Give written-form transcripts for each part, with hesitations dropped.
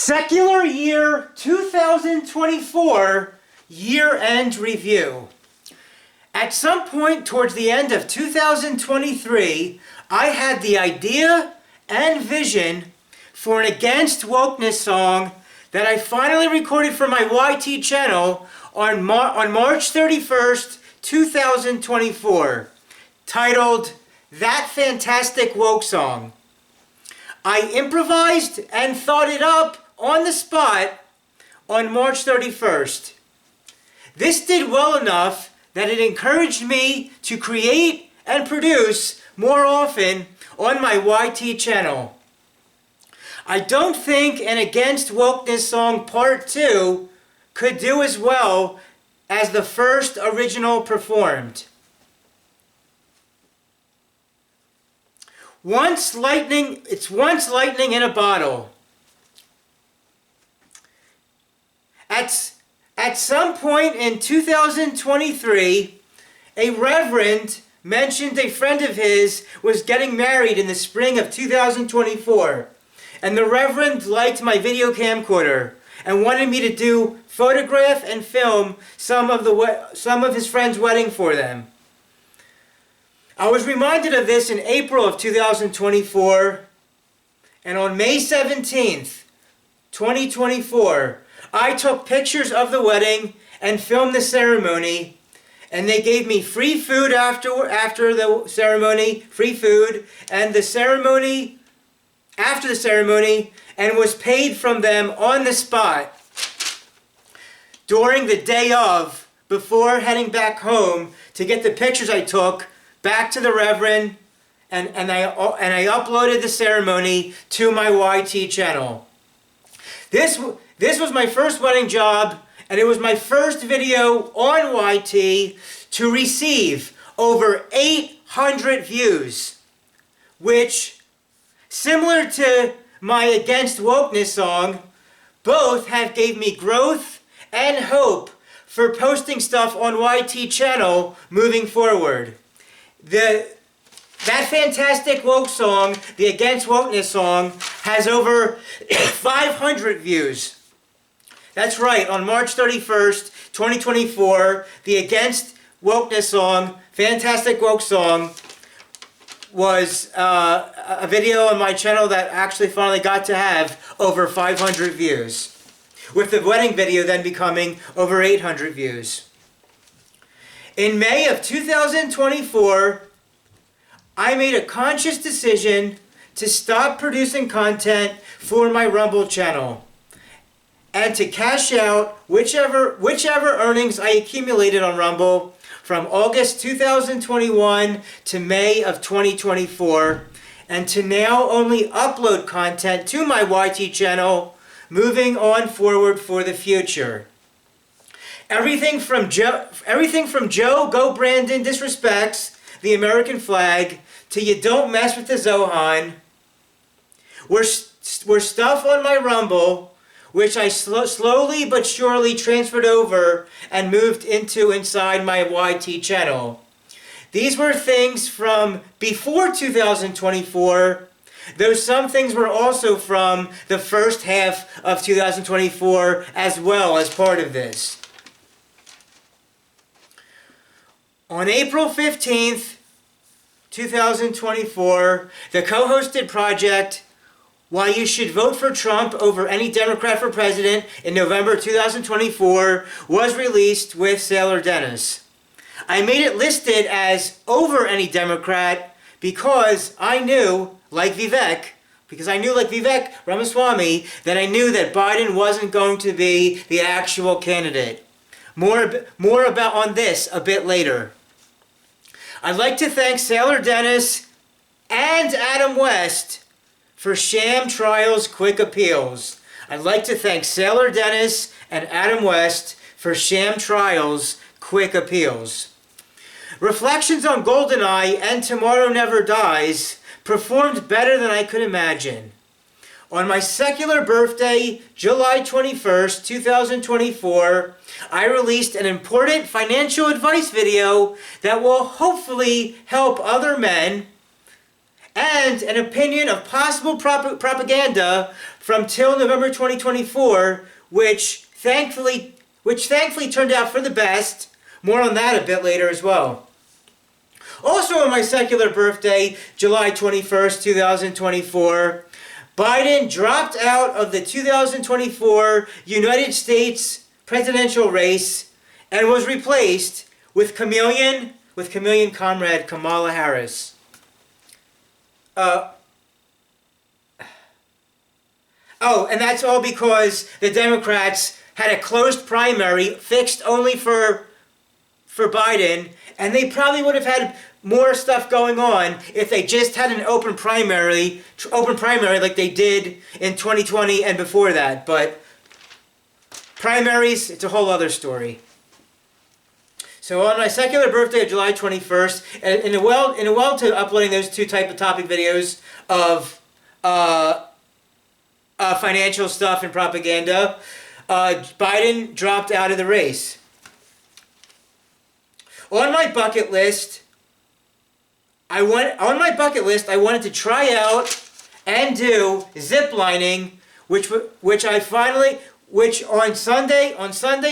Secular Year 2024 Year-End Review. At some point towards the end of 2023, I had the idea and vision for an Against Wokeness song that I finally recorded for my YT channel on March 31st, 2024, titled That Fantastic Woke Song. I improvised and thought it up on the spot on March 31st. This did well enough that it encouraged me to create and produce more often on my YT channel. I don't think an Against Wokeness song Part 2 could do as well as the first original performed. Once lightning in a bottle. At some point in 2023, a reverend mentioned a friend of his was getting married in the spring of 2024. And the reverend liked my video camcorder and wanted me to photograph and film some of his friend's wedding for them. I was reminded of this in April of 2024, and on May 17th, 2024, I took pictures of the wedding and filmed the ceremony, and they gave me free food after the ceremony, free food, and the ceremony, after the ceremony, and was paid from them on the spot during the day of, before heading back home to get the pictures I took back to the Reverend, and I uploaded the ceremony to my YT channel. This was my first wedding job, and it was my first video on YT to receive over 800 views, which, similar to my Against Wokeness song, both have gave me growth and hope for posting stuff on YT channel moving forward. That fantastic woke song, the Against Wokeness song, has over 500 views. That's right, on March 31st, 2024, the Against Wokeness song, fantastic woke song, was a video on my channel that actually finally got to have over 500 views, with the wedding video then becoming over 800 views. In May of 2024, I made a conscious decision to stop producing content for my Rumble channel and to cash out whichever earnings I accumulated on Rumble from August 2021 to May of 2024, and to now only upload content to my YT channel moving on forward for the future. Everything from Joe Go Brandon disrespects the American flag to you don't mess with the Zohan were stuff on my Rumble, which I slowly but surely transferred over and moved into inside my YT channel. These were things from before 2024, though some things were also from the first half of 2024 as well as part of this. On April 15th, 2024, the co-hosted project, Why You Should Vote for Trump Over Any Democrat for President in November 2024, was released with Sailor Dennis. I made it listed as Over Any Democrat because I knew, like Vivek Ramaswamy, that I knew that Biden wasn't going to be the actual candidate. More about on this a bit later. I'd like to thank Sailor Dennis and Adam West for Sham Trials Quick Appeals. I'd like to thank Sailor Dennis and Adam West for Sham Trials Quick Appeals. Reflections on Goldeneye and Tomorrow Never Dies performed better than I could imagine. On my secular birthday, July 21st, 2024, I released an important financial advice video that will hopefully help other men and an opinion of possible propaganda from till November 2024, which thankfully turned out for the best. More on that a bit later as well. Also on my secular birthday, July 21st, 2024, Biden dropped out of the 2024 United States presidential race and was replaced with chameleon comrade Kamala Harris. And that's all because the Democrats had a closed primary fixed only for Biden, and they probably would have had more stuff going on if they just had an open primary like they did in 2020 and before that. But primaries, it's a whole other story. So on my secular birthday of July 21st, and in a well to uploading those two type of topic videos of financial stuff and propaganda, Biden dropped out of the race. On my bucket list, I wanted to try out and do zip lining, which on Sunday,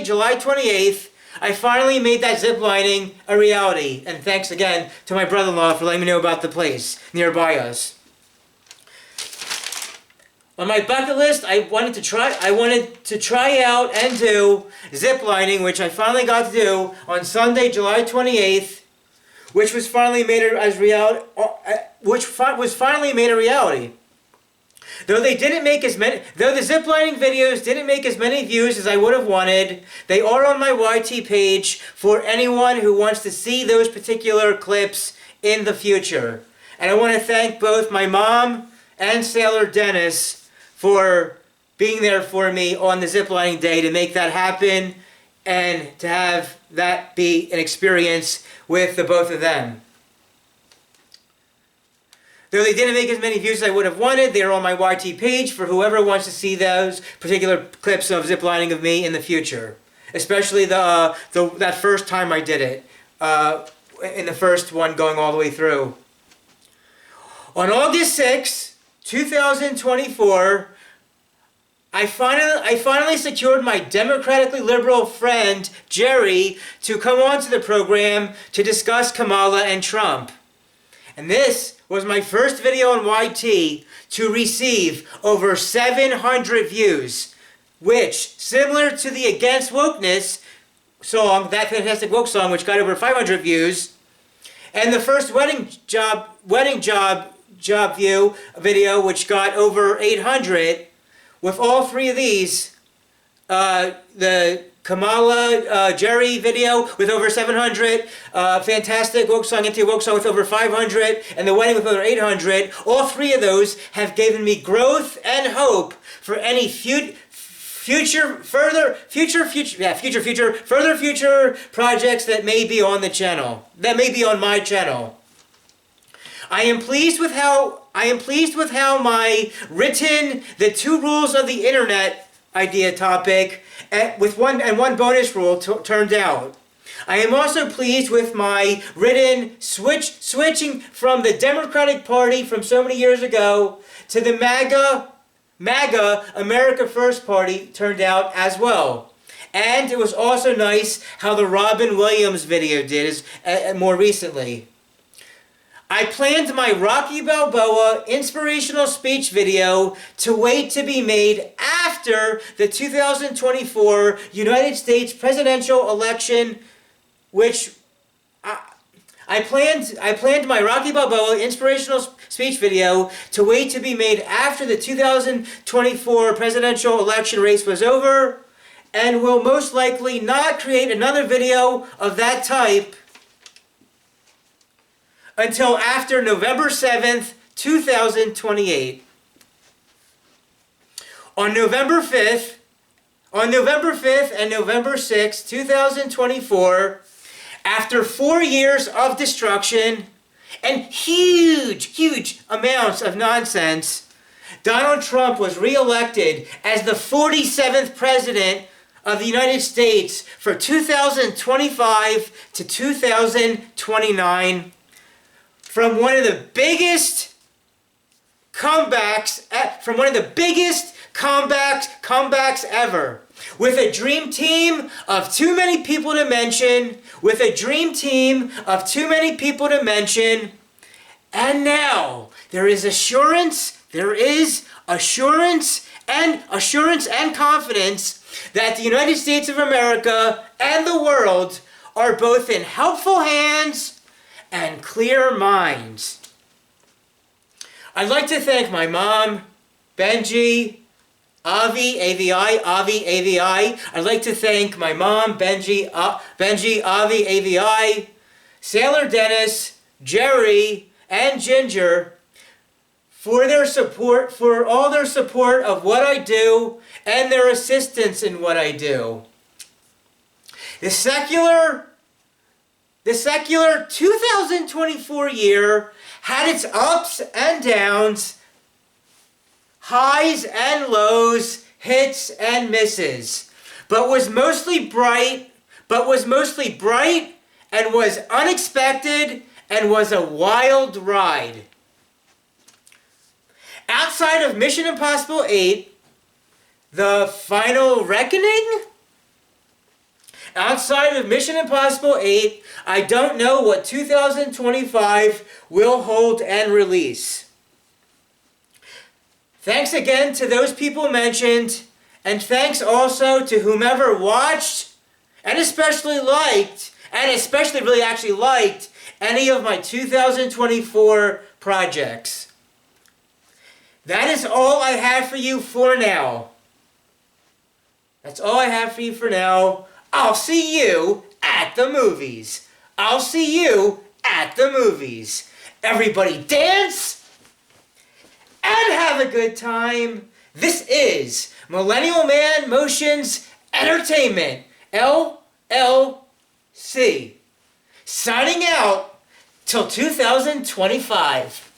July 28th, I finally made that zip lining a reality. And thanks again to my brother-in-law for letting me know about the place nearby us. On my bucket list, I wanted to try out and do zip lining, which I finally got to do on Sunday, July 28th, which was finally made a reality. Though the zip lining videos didn't make as many views as I would have wanted, they are on my YT page for anyone who wants to see those particular clips in the future. And I want to thank both my mom and Sailor Dennis for being there for me on the ziplining day to make that happen and to have that be an experience with the both of them. Though they didn't make as many views as I would have wanted, they are on my YT page for whoever wants to see those particular clips of ziplining of me in the future. Especially that first time I did it, in the first one going all the way through. On August 6, 2024, I finally secured my democratically liberal friend, Jerry, to come onto the program to discuss Kamala and Trump. And this was my first video on YT to receive over 700 views, which, similar to the Against Wokeness song, that fantastic woke song, which got over 500 views, and the first wedding job video, which got over 800. With all three of these, the Kamala Jerry video with over 700, fantastic woke song, anti-woke song with over 500, and the wedding with over 800. All three of those have given me growth and hope for any future projects that may be on the channel, that may be on my channel. I am pleased with how my written The Two Rules of the Internet idea topic with one bonus rule turned out. I am also pleased with my written switching from the Democratic Party from so many years ago to the MAGA America First Party turned out as well. And it was also nice how the Robin Williams video did more recently. I planned my Rocky Balboa inspirational speech video to wait to be made after the 2024 United States presidential election, which I planned my Rocky Balboa inspirational speech video to wait to be made after the 2024 presidential election race was over, and will most likely not create another video of that type until after November 7th, 2028. On November 5th and November 6th, 2024, after 4 years of destruction and huge amounts of nonsense, Donald Trump was reelected as the 47th president of the United States for 2025 to 2029. From one of the biggest comebacks, from one of the biggest comebacks ever. With a dream team of too many people to mention, and now there is assurance and confidence that the United States of America and the world are both in helpful hands and clear minds. I'd like to thank my mom, Benji, Avi, AVI. I'd like to thank my mom, Benji, Avi, AVI, Sailor Dennis, Jerry, and Ginger for all their support of what I do and their assistance in what I do. The secular 2024 year had its ups and downs, highs and lows, hits and misses, but was mostly bright and was unexpected and was a wild ride. Outside of Mission Impossible 8, The Final Reckoning? Outside of Mission Impossible 8, I don't know what 2025 will hold and release. Thanks again to those people mentioned, and thanks also to whomever watched, and especially liked any of my 2024 projects. That is all I have for you for now. I'll see you at the movies. Everybody dance and have a good time. This is Millennial Man Motions Entertainment, LLC. Signing out till 2025.